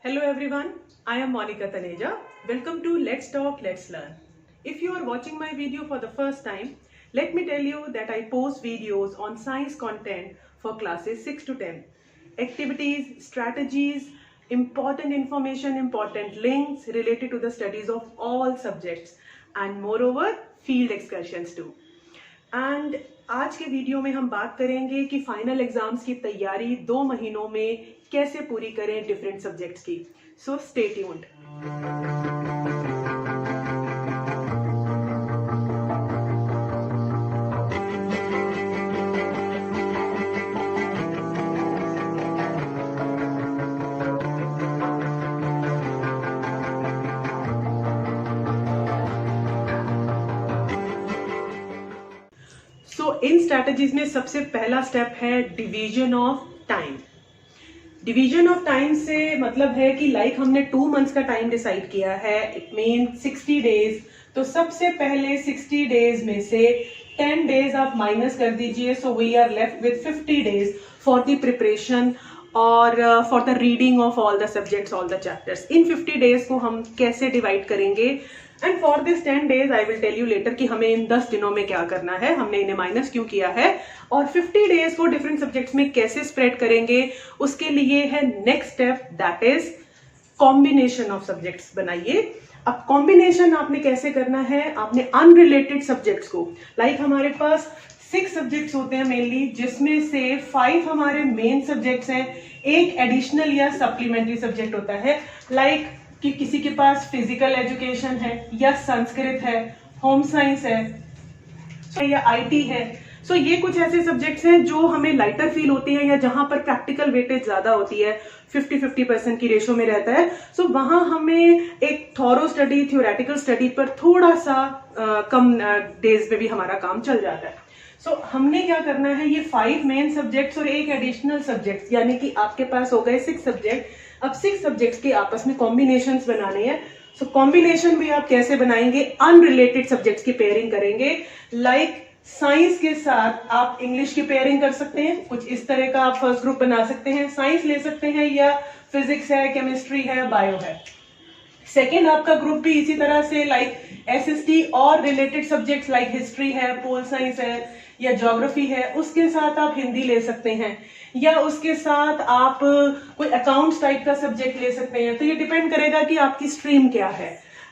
Hello everyone, I am Monica Taneja. Welcome to Let's Talk, Let's Learn. If you are watching my video for the first time, let me tell you that I post videos on science content for classes 6 to 10. Activities, strategies, important information, important links related to the studies of all subjects and moreover field excursions too. And आज के video में हम बात करेंगे कि final exams की तैयारी 2 महीनों में कैसे पूरी करें डिफरेंट सब्जेक्ट्स की. So stay tuned. इन स्ट्रैटेजीज में सबसे पहला स्टेप है division of time. Division of time से मतलब है कि हमने 2 मंथ्स का टाइम डिसाइड किया है, इट मीन 60 डेज. तो सबसे पहले 60 डेज में से 10 डेज आप माइनस कर दीजिए. So we are left with 50 days for the preparation और for the reading of all the subjects, all the chapters. इन 50 डेज को हम कैसे डिवाइड करेंगे and for this 10 days I will tell you later कि हमें इन 10 दिनों में क्या करना है, हमने इन्हें माइनस क्यों किया है, और 50 डेज को डिफरेंट सब्जेक्ट्स में कैसे स्प्रेड करेंगे. उसके लिए है next step, that is combination of subjects बनाइए. अब कॉम्बिनेशन आपने कैसे करना है, आपने अनरिलेटेड सब्जेक्ट्स को, हमारे पास 6 सब्जेक्ट्स होते हैं मेनली, जिसमें से 5 हमारे मेन सब्जेक्ट्स हैं, एक एडिशनल या सप्लीमेंट्री सब्जेक्ट होता है, कि किसी के पास फिजिकल एजुकेशन है या संस्कृत है, होम साइंस है या आईटी है. सो ये कुछ ऐसे सब्जेक्ट्स हैं जो हमें लाइटर फील होती है या जहां पर प्रैक्टिकल वेटेज ज्यादा होती है, 50-50% की रेशो में रहता है. सो वहां हमें एक थॉरो स्टडी, थ्योरेटिकल स्टडी पर थोड़ा सा कम डेज में भी हमारा काम चल जाता है. सो हमने क्या करना है, ये 5 मेन सब्जेक्ट्स और एक एडिशनल सब्जेक्ट, यानी कि आपके पास हो गए 6 सब्जेक्ट. अब 6 सब्जेक्ट्स के आपस में कॉम्बिनेशंस बनाने हैं. सो कॉम्बिनेशन भी आप कैसे बनाएंगे, अनरिलेटेड सब्जेक्ट्स की पेयरिंग करेंगे. साइंस के साथ आप इंग्लिश की पेयरिंग कर सकते हैं, कुछ इस तरह का आप फर्स्ट ग्रुप बना सकते हैं. साइंस ले सकते हैं या फिजिक्स है, केमिस्ट्री है, बायो है. सेकेंड आपका ग्रुप भी इसी तरह से एसएसटी और रिलेटेड सब्जेक्ट्स हिस्ट्री है, पोल साइंस है या ज्योग्राफी है, उसके साथ आप हिंदी ले सकते हैं, या उसके साथ आप कोई अकाउंट्स टाइप का सब्जेक्ट ले सकते हैं. तो ये डिपेंड करेगा कि आपकी स्ट्रीम क्या है.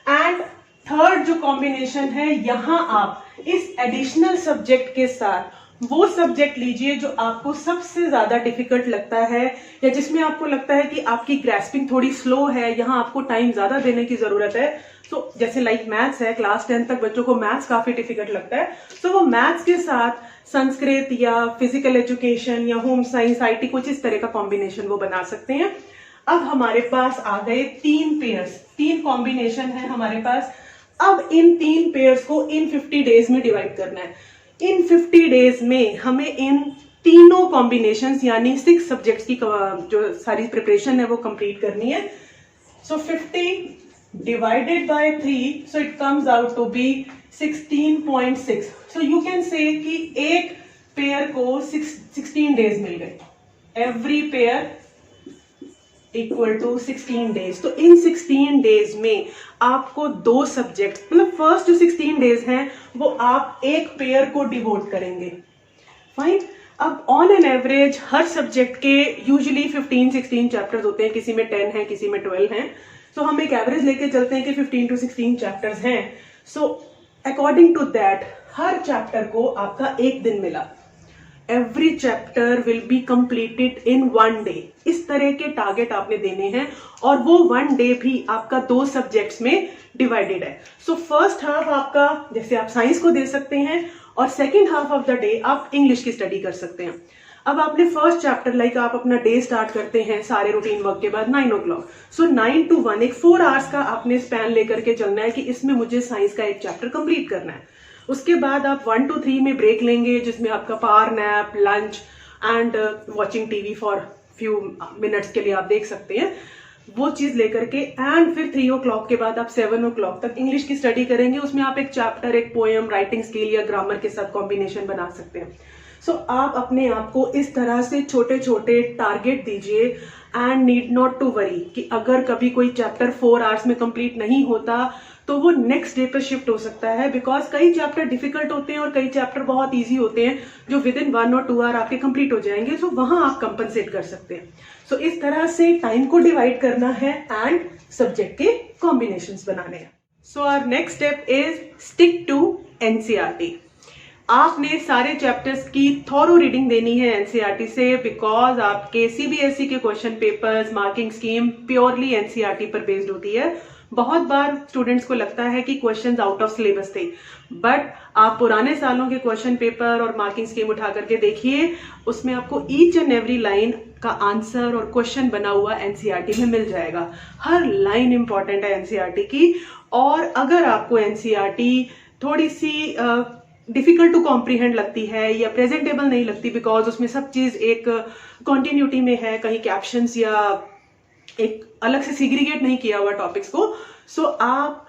एंड थर्ड जो कॉम्बिनेशन है, यहां आप इस एडिशनल सब्जेक्ट के साथ वो सब्जेक्ट लीजिए जो आपको सबसे ज्यादा डिफिकल्ट लगता है या जिसमें आपको लगता है कि आपकी ग्रैस्पिंग थोड़ी स्लो है, यहां आपको टाइम ज्यादा देने की जरूरत है. तो जैसे मैथ्स है, क्लास 10 तक बच्चों को मैथ्स काफी डिफिकल्ट लगता है. तो वो मैथ्स के साथ संस्कृत या फिजिकल एजुकेशन या होम साइंस, आईटी, कुछ इस तरह का कॉम्बिनेशन वो बना सकते हैं. अब हमारे पास आ गए 3 पेयर्स, 3 कॉम्बिनेशन है हमारे पास. अब इन 3 पेयर्स को इन 50 डेज में डिवाइड करना है. इन 50 डेज में हमें इन तीनों कॉम्बिनेशंस यानी 6 सब्जेक्ट्स की जो सारी प्रिपरेशन है वो कंप्लीट करनी है. सो 50 divided by 3, so it comes out to be 16.6. So you can say कि एक पेयर को 16 डेज मिल गए. Every pair equal to 16 days. तो इन 16 डेज में आपको 2 सब्जेक्ट, फर्स्ट जो 16 डेज हैं वो आप एक पेयर को डिवोट करेंगे. फाइन. अब on an average her subject के यूजुअली 15-16 चैप्टर्स होते हैं, किसी में 10 है, किसी में 12 हैं. तो हम एक एवरेज लेके चलते हैं कि 15 to 16 चैप्टर्स हैं. सो अकॉर्डिंग टू दैट हर चैप्टर को आपका 1 दिन मिला. Every chapter will be completed in 1 day. इस तरह के टारगेट आपने देने हैं और वो 1 डे भी आपका 2 सब्जेक्ट्स में डिवाइडेड है. सो फर्स्ट हाफ आपका, जैसे आप साइंस को दे सकते हैं, और second half of the day आप इंग्लिश की स्टडी कर सकते हैं. अब आपने फर्स्ट चैप्टर आप अपना डे स्टार्ट करते हैं सारे रूटीन वर्क के बाद 9 o'clock. सो 9 to 1 एक 4 आवर्स का आपने स्पैन लेकर के चलना है कि इसमें मुझे साइंस का एक चैप्टर कंप्लीट करना है. उसके बाद आप 1 to 3 में ब्रेक लेंगे, जिसमें आपका power nap, lunch and watching TV for few minutes के लिए आप देख सकते हैं. वो चीज लेकर के एंड फिर 3 o'clock के बाद आप 7 o'clock तक इंग्लिश की स्टडी करेंगे. उसमें आप एक चैप्टर, एक पोएम, राइटिंग स्किल या ग्रामर के साथ कॉम्बिनेशन बना सकते हैं. सो आप अपने आप को इस तरह से छोटे छोटे टारगेट दीजिए and need not to worry कि अगर कभी कोई चैप्टर 4 आवर्स में कंप्लीट नहीं होता तो वो नेक्स्ट डे पर शिफ्ट हो सकता है, बिकॉज कई चैप्टर डिफिकल्ट होते हैं और कई चैप्टर बहुत इजी होते हैं जो विद इन 1 और 2 आवर आपके कंप्लीट हो जाएंगे। सो वहां आप कंपनसेट कर सकते हैं। सो इस तरह से टाइम को डिवाइड करना है एंड सब्जेक्ट के कॉम्बिनेशंस बनाने हैं। So our next step is stick to NCERT. आपने सारे चैप्टर्स की थॉरो रीडिंग देनी है एनसीईआरटी से, बिकॉज आपके सीबीएसई के question papers marking scheme purely NCERT पर बेस्ड होती है। बहुत बार स्टूडेंट्स को लगता है कि क्वेश्चंस आउट ऑफ सिलेबस थे, बट आप पुराने सालों के क्वेश्चन पेपर और मार्किंग स्कीम उठा करके देखिए, उसमें आपको ईच एंड एवरी लाइन का आंसर और क्वेश्चन बना हुआ एनसीईआरटी में मिल जाएगा। हर लाइन इंपॉर्टेंट है एनसीईआरटी की। और अगर आपको एनसीईआरटी थोड़ी सी डिफिकल्ट टू कॉम्प्रीहेंड लगती है या प्रेजेंटेबल नहीं लगती, बिकॉज उसमें सब चीज एक कॉन्टिन्यूटी में है, कहीं कैप्शंस या एक अलग से सिग्रीगेट नहीं किया हुआ टॉपिक्स को, सो आप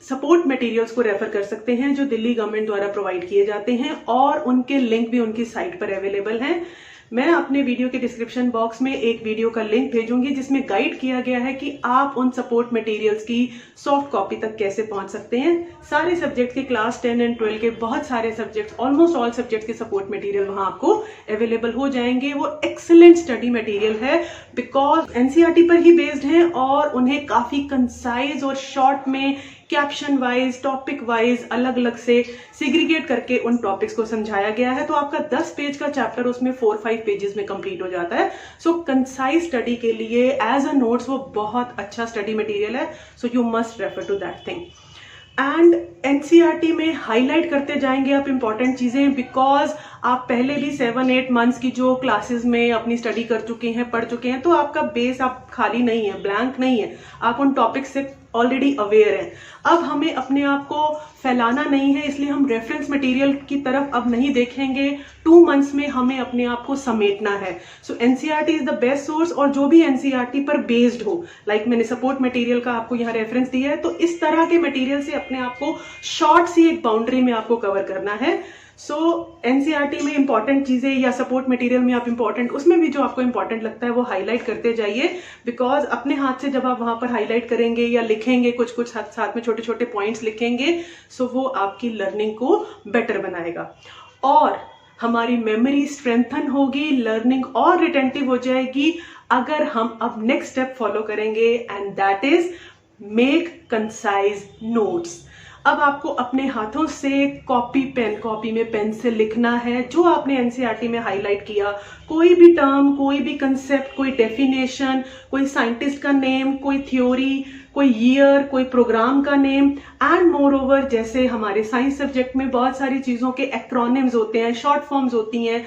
सपोर्ट मटेरियल्स को रेफर कर सकते हैं जो दिल्ली गवर्नमेंट द्वारा प्रोवाइड किए जाते हैं, और उनके लिंक भी उनकी साइट पर अवेलेबल हैं। मैं अपने वीडियो के डिस्क्रिप्शन बॉक्स में एक वीडियो का लिंक भेजूंगी जिसमें गाइड किया गया है कि आप उन सपोर्ट मटेरियल्स की सॉफ्ट कॉपी तक कैसे पहुंच सकते हैं। सारे सब्जेक्ट के क्लास 10 एंड 12 के बहुत सारे सब्जेक्ट्स, ऑलमोस्ट ऑल सब्जेक्ट के सपोर्ट मटेरियल वहां आपको अवेलेबल हो जाएंगे। वो एक्सीलेंट स्टडी मटेरियल है, बिकॉज एनसीईआरटी पर ही बेस्ड है और उन्हें काफी कंसाइज और शॉर्ट में कैप्शन वाइज टॉपिक वाइज अलग अलग से सिग्रीगेट करके उन टॉपिक्स को समझाया गया है। तो आपका 10 पेज का चैप्टर उसमें 4-5 पेजेस में कंप्लीट हो जाता है। सो कंसाइज स्टडी के लिए एज अ नोट्स वो बहुत अच्छा स्टडी मटेरियल है। So you must refer to that thing. And NCERT में हाईलाइट करते जाएंगे आप इंपॉर्टेंट चीजें, बिकॉज आप पहले भी 7-8 मंथ्स की जो क्लासेस में अपनी स्टडी कर चुके हैं, पढ़ चुके हैं, तो आपका बेस आप खाली नहीं है, ब्लैंक नहीं है, आप उन टॉपिक से ऑलरेडी अवेयर हैं। अब हमें अपने आप को फैलाना नहीं है, इसलिए हम रेफरेंस मटेरियल की तरफ अब नहीं देखेंगे। 2 मंथ्स में हमें अपने आप को समेटना है। So NCERT is the best source, और जो भी एनसीईआरटी पर बेस्ड हो, लाइक मैंने सपोर्ट मटेरियल का आपको यहाँ रेफरेंस दिया है, तो इस तरह के मटेरियल से अपने आप को शॉर्ट सी एक बाउंड्री में आपको कवर करना है। सो एनसीईआरटी में इंपॉर्टेंट चीजें या सपोर्ट मटेरियल में आप इंपॉर्टेंट, उसमें भी जो आपको इंपॉर्टेंट लगता है वो हाईलाइट करते जाइए, बिकॉज अपने हाथ से जब आप वहां पर हाईलाइट करेंगे या लिखेंगे, कुछ साथ में छोटे छोटे पॉइंट्स लिखेंगे, सो वो आपकी लर्निंग को बेटर बनाएगा और हमारी मेमोरी स्ट्रेंथन होगी, लर्निंग और रिटेंटिव हो जाएगी अगर हम अब नेक्स्ट स्टेप फॉलो करेंगे, and that is make concise notes. अब आपको अपने हाथों से कॉपी में पेन से लिखना है जो आपने एनसीईआरटी में हाईलाइट किया। कोई भी टर्म, कोई भी कंसेप्ट, कोई डेफिनेशन, कोई साइंटिस्ट का नेम, कोई थ्योरी, कोई ईयर, कोई प्रोग्राम का नेम, एंड मोर ओवर जैसे हमारे साइंस सब्जेक्ट में बहुत सारी चीजों के एक्रोनिम्स होते हैं, शॉर्ट फॉर्म्स होती हैं,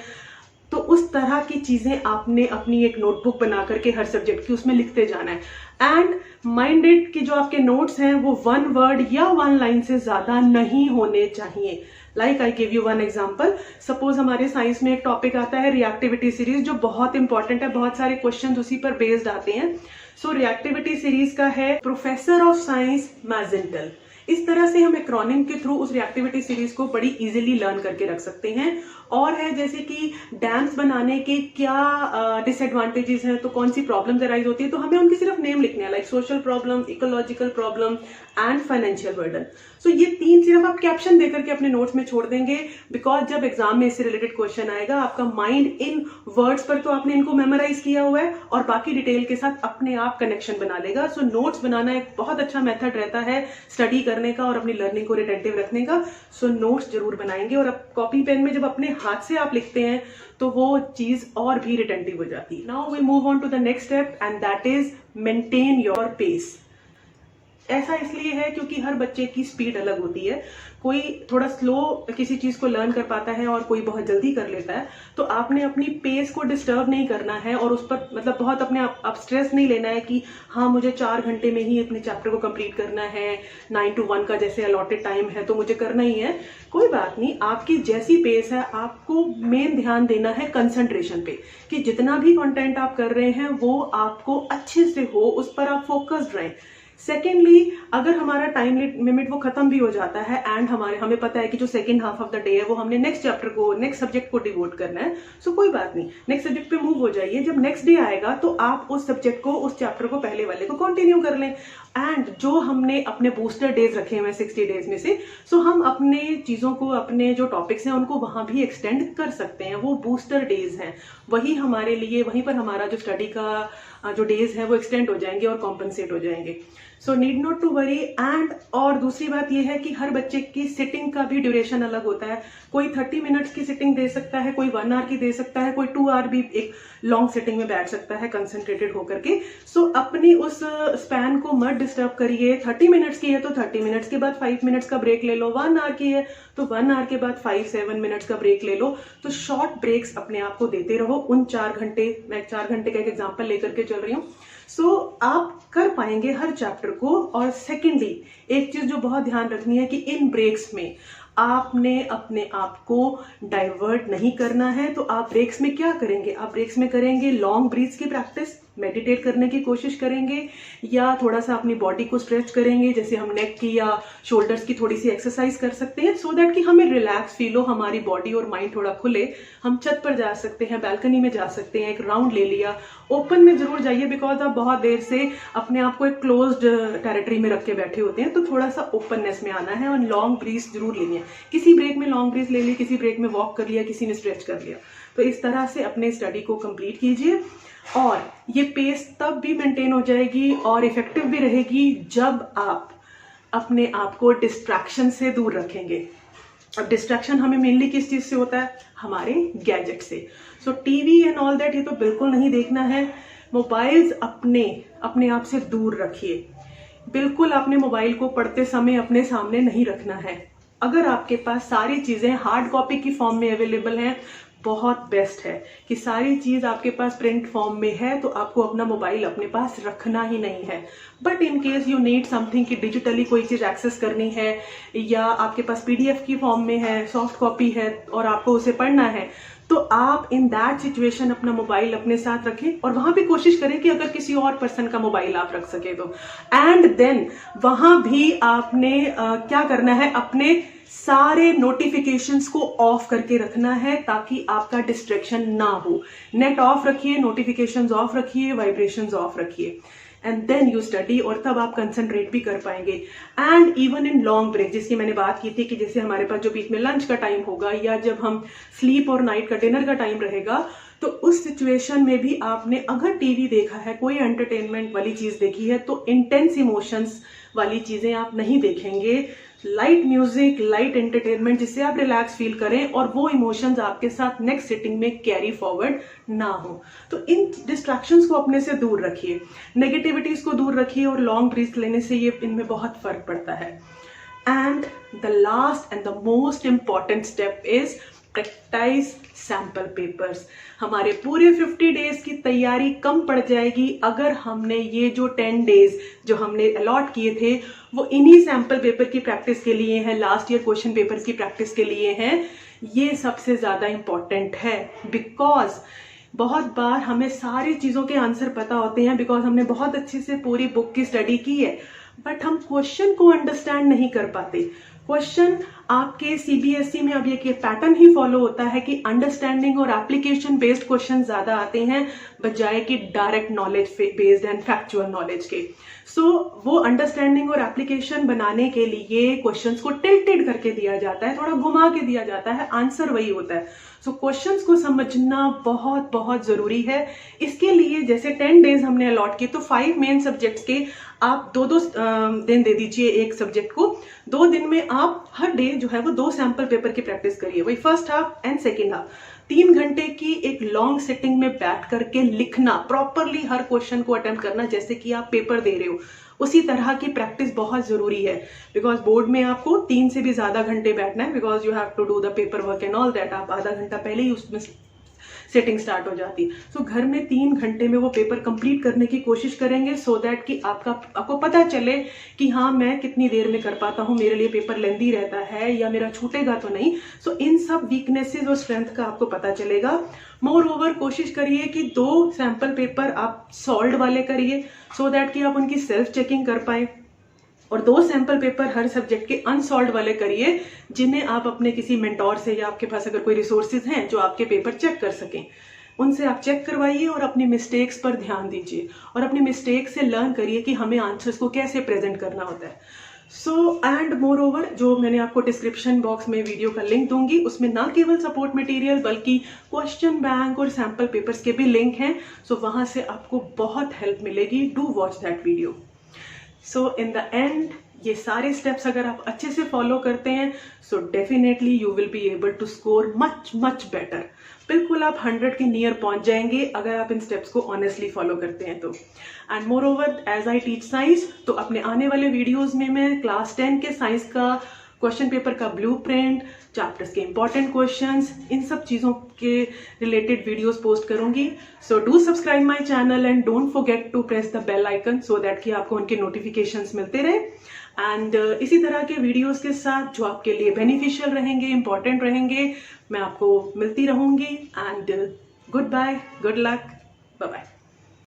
तो उस तरह की चीजें आपने अपनी एक नोटबुक बना करके हर सब्जेक्ट की उसमें लिखते जाना है। एंड माइंडेड कि जो आपके नोट्स हैं वो 1 वर्ड या 1 लाइन से ज्यादा नहीं होने चाहिए। Like I give you 1 example. Suppose हमारे साइंस में एक टॉपिक आता है रिएक्टिविटी सीरीज, जो बहुत इंपॉर्टेंट है, बहुत सारे क्वेश्चन उसी पर बेस्ड आते हैं। सो रिएक्टिविटी सीरीज का है प्रोफेसर ऑफ साइंस मैजेंटल। इस तरह से हम एक्रोनिम के थ्रू उस रिएक्टिविटी सीरीज को बड़ी इजीली लर्न करके रख सकते हैं। और है जैसे कि डैम्स बनाने के क्या डिसएडवांटेजेस हैं, तो कौन सी प्रॉब्लम्स अराइज होती है, तो हमें उनके सिर्फ नेम लिखने हैं, like social problem, ecological problem and financial burden. So ये 3 सिर्फ आप कैप्शन देकर के अपने नोट्स में छोड़ देंगे, बिकॉज जब एग्जाम में इससे रिलेटेड क्वेश्चन आएगा आपका माइंड इन वर्ड्स पर तो आपने इनको मेमोराइज किया हुआ है और बाकी डिटेल के साथ अपने आप कनेक्शन बना लेगा। सो नोट्स बनाना एक बहुत अच्छा मेथड रहता है स्टडी करने का और अपनी लर्निंग को रिटेंटिव रखने का। सो नोट्स जरूर बनाएंगे, और अब कॉपी पेन में जब अपने हाथ से आप लिखते हैं तो वो चीज और भी रिटेंटिव हो जाती है। Now we move on to the next step, and that is maintain your pace. ऐसा इसलिए है क्योंकि हर बच्चे की स्पीड अलग होती है। कोई थोड़ा स्लो किसी चीज को लर्न कर पाता है और कोई बहुत जल्दी कर लेता है। तो आपने अपनी पेस को डिस्टर्ब नहीं करना है और उस पर मतलब बहुत अपने आप स्ट्रेस नहीं लेना है कि हाँ मुझे 4 घंटे में ही अपने चैप्टर को कंप्लीट करना है, 9 to 1 का जैसे अलॉटेड टाइम है तो मुझे करना ही है। कोई बात नहीं, आपकी जैसी पेस है आपको मेन ध्यान देना है कंसंट्रेशन पे, कि जितना भी कंटेंट आप कर रहे हैं वो आपको अच्छे से हो, उस पर आप फोकस्ड रहें। सेकेंडली, अगर हमारा टाइम लिमिट वो खत्म भी हो जाता है एंड हमें पता है कि जो second half of the day है वो हमने नेक्स्ट चैप्टर को, नेक्स्ट सब्जेक्ट को डिवोट करना है, सो कोई बात नहीं, नेक्स्ट सब्जेक्ट पे मूव हो जाइए। जब नेक्स्ट डे आएगा तो आप उस सब्जेक्ट को, उस चैप्टर को, पहले वाले को कंटिन्यू कर लें। एंड जो हमने अपने बूस्टर डेज रखे हुए हैं 60 डेज में से, सो हम अपने चीज़ों को, अपने जो टॉपिक्स हैं उनको वहाँ भी एक्सटेंड कर सकते हैं। वो बूस्टर डेज हैं, वही हमारे लिए, वहीं पर हमारा जो स्टडी का जो डेज है वो एक्सटेंड हो जाएंगे और कॉम्पनसेट हो जाएंगे। So need not to worry. And और दूसरी बात यह है कि हर बच्चे की सिटिंग का भी ड्यूरेशन अलग होता है। कोई 30 मिनट्स की सिटिंग दे सकता है, कोई 1 आवर की दे सकता है, कोई 2 आवर भी एक लॉन्ग सिटिंग में बैठ सकता है कंसंट्रेटेड होकर के। सो अपनी उस स्पैन को मत डिस्टर्ब करिए। 30 मिनट्स की है तो 30 मिनट्स के बाद 5 मिनट्स का ब्रेक ले लो, 1 आवर की है तो 1 आवर के बाद 5-7 मिनट्स का ब्रेक ले लो। तो शॉर्ट ब्रेक्स अपने आप को देते रहो। उन 4 घंटे, मैं 4 घंटे का एक एग्जाम्पल लेकर के चल रही हूँ। सो आप कर पाएंगे हर चैप्टर को। और सेकेंडली, एक चीज जो बहुत ध्यान रखनी है कि इन ब्रेक्स में आपने अपने आप को डाइवर्ट नहीं करना है। तो आप ब्रेक्स में क्या करेंगे? आप ब्रेक्स में करेंगे लॉन्ग ब्रीथ्स की प्रैक्टिस, मेडिटेट करने की कोशिश करेंगे, या थोड़ा सा अपनी बॉडी को स्ट्रेच करेंगे, जैसे हम नेक की या शोल्डर्स की थोड़ी सी एक्सरसाइज कर सकते हैं, सो दैट कि हमें रिलैक्स फील हो, हमारी बॉडी और माइंड थोड़ा खुले। हम छत पर जा सकते हैं, बैल्कनी में जा सकते हैं, एक राउंड ले लिया। ओपन में जरूर जाइए, बिकॉज आप बहुत देर से अपने आप को एक क्लोज्ड टेरिटरी में रख के बैठे होते हैं, तो थोड़ा सा ओपननेस में आना है। और लॉन्ग ब्रीथ जरूर लेनी है। किसी ब्रेक में लॉन्ग ब्रीथ ले ली, किसी ब्रेक में वॉक कर लिया, किसी ने स्ट्रेच कर लिया। तो इस तरह से अपने स्टडी को कंप्लीट कीजिए। और ये पेस तब भी मेंटेन हो जाएगी और इफेक्टिव भी रहेगी जब आप अपने आप को डिस्ट्रैक्शन से दूर रखेंगे। अब डिस्ट्रैक्शन हमें मेनली किस चीज से होता है? हमारे गैजेट से। So TV and all that ये तो बिल्कुल नहीं देखना है। मोबाइल्स अपने आप से दूर रखिए। बिल्कुल आपने मोबाइल को पढ़ते समय अपने सामने नहीं रखना है। अगर आपके पास सारी चीजें हार्ड कॉपी की फॉर्म में अवेलेबल हैं, बहुत बेस्ट है कि सारी चीज आपके पास प्रिंट फॉर्म में है, तो आपको अपना मोबाइल अपने पास रखना ही नहीं है। But in case you need something कि डिजिटली कोई चीज एक्सेस करनी है, या आपके पास पीडीएफ की फॉर्म में है, सॉफ्ट कॉपी है और आपको उसे पढ़ना है, तो आप इन दैट सिचुएशन अपना मोबाइल अपने साथ रखें। और वहां भी कोशिश करें कि अगर किसी और पर्सन का मोबाइल आप रख सके तो। एंड देन वहां भी आपने क्या करना है? अपने सारे नोटिफिकेशंस को ऑफ करके रखना है, ताकि आपका डिस्ट्रैक्शन ना हो। नेट ऑफ रखिए, नोटिफिकेशंस ऑफ रखिए, वाइब्रेशंस ऑफ रखिए, एंड देन यू स्टडी। और तब आप कंसंट्रेट भी कर पाएंगे। And even in long break, जिसकी मैंने बात की थी कि जैसे हमारे पास जो बीच में लंच का टाइम होगा, या जब हम स्लीप और नाइट का डिनर का टाइम रहेगा, तो उस सिचुएशन में भी आपने अगर टीवी देखा है, कोई एंटरटेनमेंट वाली चीज देखी है, तो इंटेंस इमोशंस वाली चीजें आप नहीं देखेंगे। लाइट म्यूजिक, लाइट एंटरटेनमेंट, जिससे आप रिलैक्स फील करें और वो इमोशंस आपके साथ नेक्स्ट सिटिंग में कैरी फॉरवर्ड ना हो। तो इन डिस्ट्रैक्शंस को अपने से दूर रखिए, नेगेटिविटीज को दूर रखिए, और लॉन्ग ब्रीथ लेने से ये इनमें बहुत फर्क पड़ता है। And the last and the most important step is practice sample papers. हमारे पूरे 50 डेज की तैयारी कम पड़ जाएगी अगर हमने ये जो 10 डेज जो हमने अलॉट किए थे वो इन्हीं सैंपल पेपर की प्रैक्टिस के लिए हैं, लास्ट ईयर क्वेश्चन पेपर्स की प्रैक्टिस के लिए हैं। ये सबसे ज्यादा इंपॉर्टेंट है, बिकॉज बहुत बार हमें सारी चीजों के आंसर पता होते हैं, बिकॉज हमने बहुत अच्छे से पूरी बुक की स्टडी की है, बट हम क्वेश्चन को अंडरस्टैंड नहीं कर पाते। क्वेश्चन आपके सीबीएसई में अब ये पैटर्न ही फॉलो होता है कि अंडरस्टैंडिंग और एप्लीकेशन बेस्ड क्वेश्चन ज्यादा आते हैं बजाय कि direct knowledge based and factual knowledge के। सो वो अंडरस्टैंडिंग और एप्लीकेशन बनाने के लिए क्वेश्चंस को टिल्टेड करके दिया जाता है, थोड़ा घुमा के दिया जाता है, आंसर वही होता है। सो क्वेश्चंस को समझना बहुत बहुत जरूरी है। इसके लिए जैसे 10 डेज हमने अलॉट किए, तो 5 मेन सब्जेक्ट्स के आप 2-2 दिन दे दीजिए एक सब्जेक्ट को। 2 दिन में आप हर डे जो है वो 2 सैंपल पेपर की प्रैक्टिस करिए, वही first half and second half. 3 घंटे की एक लॉन्ग सिटिंग में बैठ करके लिखना, प्रॉपरली हर क्वेश्चन को अटेम्प्ट करना जैसे कि आप पेपर दे रहे हो, उसी तरह की प्रैक्टिस बहुत जरूरी है। बिकॉज बोर्ड में आपको 3 से भी ज्यादा घंटे बैठना है, because you have to do the paper work and all that. आप आधा घंटा पहले ही उसमें सेटिंग स्टार्ट हो जाती है। सो घर में 3 घंटे में वो पेपर कंप्लीट करने की कोशिश करेंगे, सो दैट कि आपको पता चले कि हाँ मैं कितनी देर में कर पाता हूँ, मेरे लिए पेपर लेंदी रहता है या मेरा छूटेगा तो नहीं। सो इन सब वीकनेसेस और स्ट्रेंथ का आपको पता चलेगा। मोर ओवर कोशिश करिए कि 2 सैम्पल पेपर आप सॉल्व्ड वाले करिए, सो दैट कि आप उनकी सेल्फ चेकिंग कर पाए, और 2 सैंपल पेपर हर सब्जेक्ट के अनसॉल्व्ड वाले करिए, जिन्हें आप अपने किसी मेंटोर से या आपके पास अगर कोई रिसोर्सेज हैं जो आपके पेपर चेक कर सकें, उनसे आप चेक करवाइए और अपनी मिस्टेक्स पर ध्यान दीजिए और अपनी मिस्टेक से लर्न करिए कि हमें आंसर्स को कैसे प्रेजेंट करना होता है। सो एंड मोर ओवर, जो मैंने आपको डिस्क्रिप्शन बॉक्स में वीडियो का लिंक दूंगी, उसमें ना केवल सपोर्ट मटेरियल बल्कि क्वेश्चन बैंक और सैंपल पेपर्स के भी लिंक हैं, सो वहां से आपको बहुत हेल्प मिलेगी। Do watch that video. So in the end, ये सारे स्टेप्स अगर आप अच्छे से फॉलो करते हैं, so definitely you will be able to score much much better. बिल्कुल आप 100 के नियर पहुंच जाएंगे अगर आप इन स्टेप्स को ऑनेस्टली फॉलो करते हैं तो। And moreover, as I teach science, तो अपने आने वाले वीडियोज में मैं क्लास 10 के साइंस का क्वेश्चन पेपर का ब्लूप्रिंट, चैप्टर्स के इंपॉर्टेंट क्वेश्चंस, इन सब चीज़ों के रिलेटेड वीडियोस पोस्ट करूंगी। So do subscribe my channel and don't forget to press the bell icon, so that कि आपको उनके नोटिफिकेशंस मिलते रहे। एंड इसी तरह के वीडियोस के साथ जो आपके लिए बेनिफिशियल रहेंगे, इंपॉर्टेंट रहेंगे, मैं आपको मिलती रहूंगी। And goodbye, good luck, bye bye.